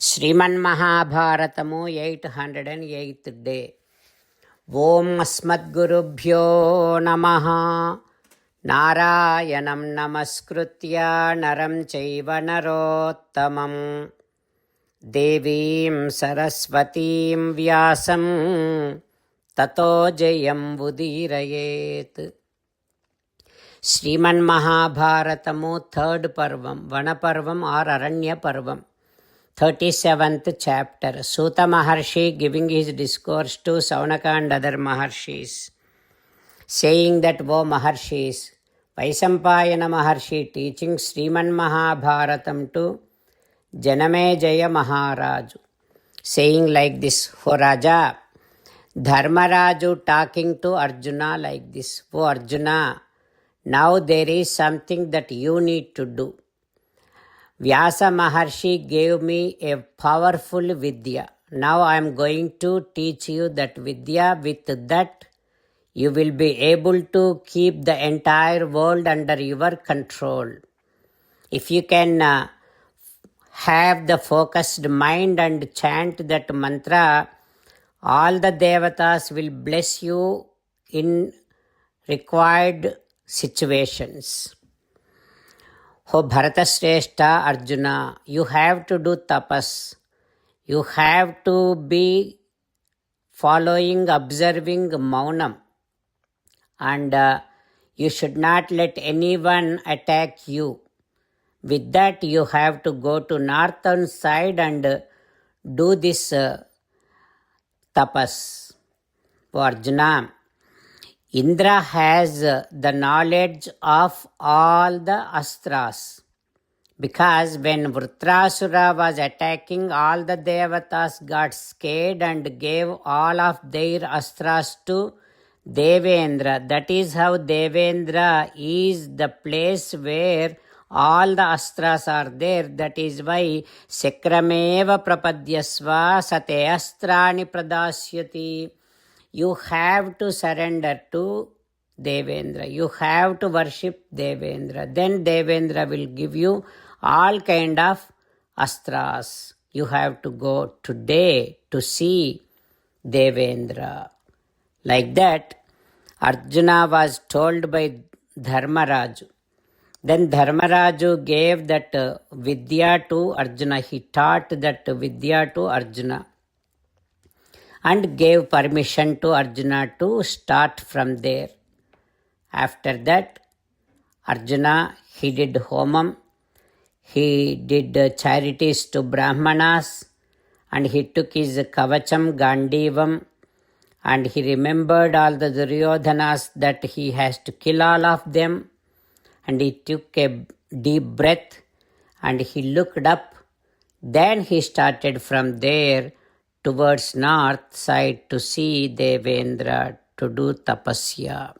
శ్రీమన్మహాభారతము 808th day. ఓం అస్మద్గురుభ్యో నమః. నారాయణం నమస్కృత్య నరం చైవ నరోత్తమం దేవీం సరస్వతీం వ్యాసం తతో జయం ఉదీరయేత్. శ్రీమన్మహాభారతము థర్డ్ పర్వం, వనపర్వం ఆర్ అరణ్య పర్వం, 37th chapter. Suta Maharshi giving his discourse to Saunaka and other Maharshis, saying that, O Maharshis, Vaisampayana Maharshi teaching Sriman Mahabharatam to Janamejaya Maharaju, saying like this, O Raja, Dharmaraju talking to Arjuna like this, O Arjuna, now there is something that you need to do. Vyasa Maharshi gave me a powerful Vidya. Now I am going to teach you that Vidya. With that, you will be able to keep the entire world under your control. If you can have the focused mind and chant that mantra, all the devatas will bless you in required situations. O Bharatashrestha, Arjuna, you have to do tapas. You have to be following, observing Maunam. And you should not let anyone attack you. With that, you have to go to northern side and do this tapas. O Arjuna, Indra has the knowledge of all the astras, because when Vritrasura was attacking, all the devatas got scared and gave all of their astras to Devendra. That is how Devendra is the place where all the astras are there. That is why Sakrameva prapadyasva sate astrani pradasyati. You have to surrender to Devendra. You have to worship Devendra. Then Devendra will give you all kind of astras. You have to go today to see Devendra. Like that, Arjuna was told by Dharmaraju. Then Dharmaraju gave that Vidya to Arjuna. He taught that Vidya to Arjuna and gave permission to Arjuna to start from there. After that, Arjuna, he did homam, he did charities to Brahmanas, and he took his kavacham, gandivam, and he remembered all the Duryodhanas that he has to kill all of them, and he took a deep breath and he looked up. Then he started from there towards north side to see Devendra to do tapasya.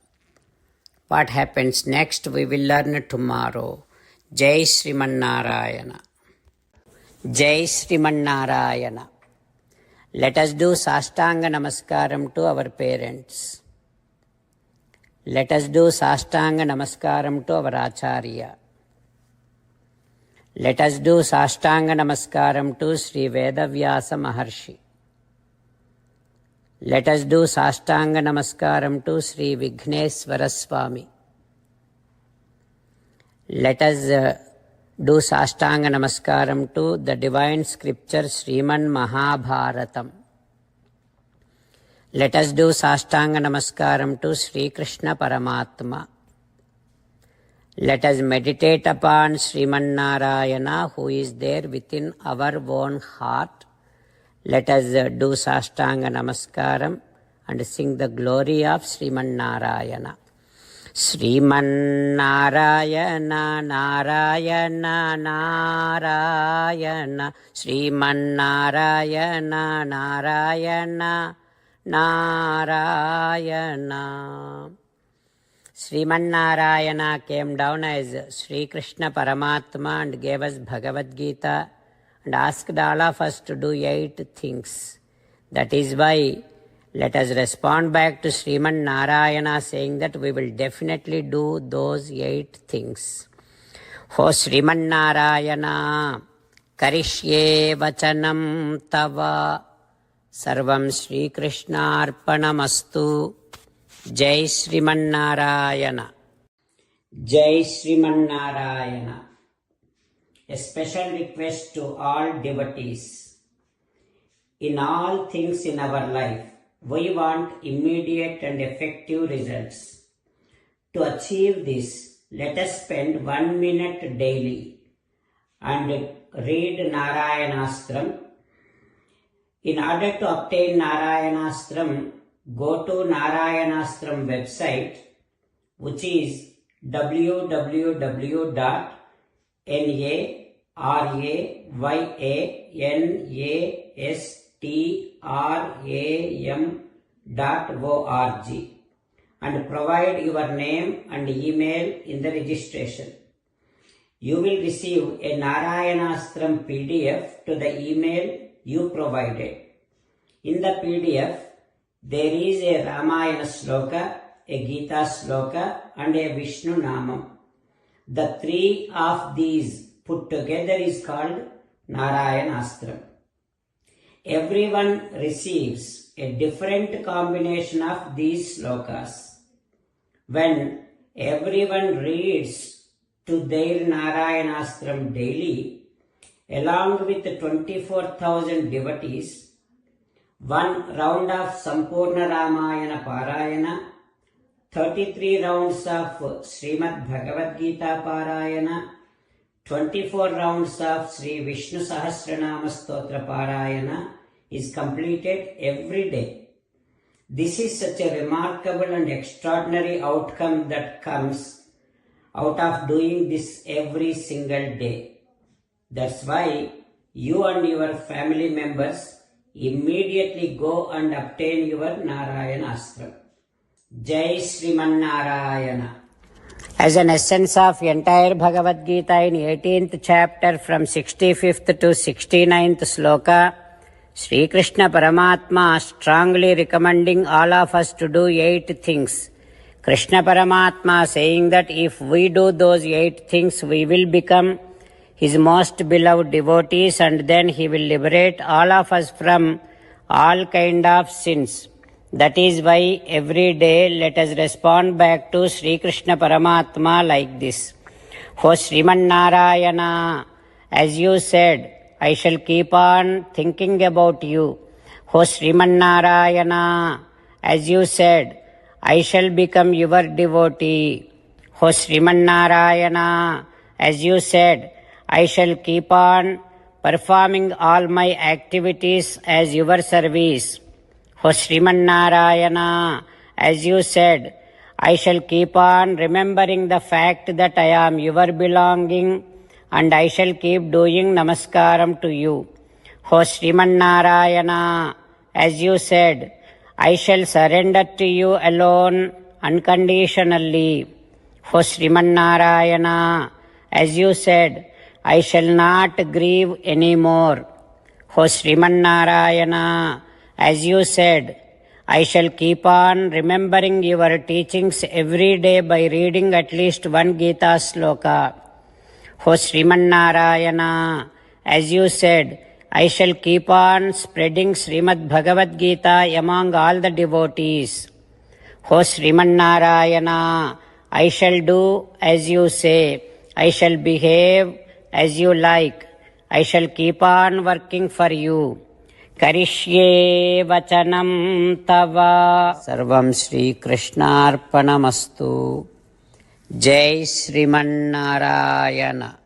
What happens next we will learn tomorrow. Jai Sriman Narayana. Jai Sriman Narayana. Let us do Sastanga Namaskaram to our parents. Let us do Sastanga Namaskaram to our Acharya. Let us do Sastanga Namaskaram to Sri Vedavyasa Maharshi. Let us do Sastanga Namaskaram to Sri Vighneshwara Swami. Let us do Sastanga Namaskaram to the divine scripture Sriman Mahabharatam. Let us do Sastanga Namaskaram to Sri Krishna Paramatma. Let us meditate upon Sriman Narayana who is there within our own heart. Let us do Sastanga Namaskaram and sing the glory of Sriman Narayana. Sriman Narayana, Narayana, Narayana. Sriman Narayana, Narayana, Narayana. Sriman Narayana came down as Sri Krishna Paramatma and gave us Bhagavad Gita and asked all of us to do 8 things. That is why let us respond back to Sriman Narayana saying that we will definitely do those 8 things. O Sriman Narayana, करिष्ये वचनं तव. सर्वं श्रीकृष्णार्पणमस्तु. जय श्रीमन्नारायण. जय Sriman Narayana. A special request to all devotees. In all things in our life, we want immediate and effective results. To achieve this, let us spend 1 minute daily and read Narayanastram. In order to obtain Narayanastram, go to Narayanastram website, which is www.narayanastram.org and provide your name and email in the registration. You will receive a Narayanastram PDF to the email you provided. In the PDF, there is a Ramayana Sloka, a Gita Sloka and a Vishnu Namam. The three of these put together is called Narayanastram. Everyone receives a different combination of these slokas. When everyone reads to their Narayanastram daily, along with 24,000 devotees, one round of Sampurna Ramayana Parayana, 33 rounds of Srimad Bhagavad Gita Parayana, 24 rounds of Sri Vishnu Sahasranama Stotra Parayana is completed every day. This is such a remarkable and extraordinary outcome that comes out of doing this every single day. That's why you and your family members immediately go and obtain your Narayanastram. Jai Srimannarayana. As an essence of entire Bhagavad Gita in 18th chapter from 65th to 69th sloka, Sri Krishna Paramatma strongly recommending all of us to do 8 things. Krishna Paramatma saying that if we do those 8 things, we will become His most beloved devotees and then He will liberate all of us from all kind of sins. That is why every day let us respond back to Sri Krishna Paramatma like this. O Srimannarayana, as you said, I shall keep on thinking about you. O Srimannarayana, as you said, I shall become your devotee. O Srimannarayana, as you said, I shall keep on performing all my activities as your service. O Srimannarayana, as you said, I shall keep on remembering the fact that I am your belonging and I shall keep doing namaskaram to you. O Srimannarayana, as you said, I shall surrender to you alone unconditionally. O Srimannarayana, as you said, I shall not grieve anymore. O Srimannarayana, as you said, I shall keep on remembering your teachings every day by reading at least 1 Gita sloka. O Srimannarayana, as you said, I shall keep on spreading Srimad Bhagavad Gita among all the devotees. O Srimannarayana, I shall do as you say. I shall behave as you like. I shall keep on working for you. करिष्ये वचनं तव. सर्वं श्रीकृष्णार्पणमस्तु. जय श्रीमन्नारायण.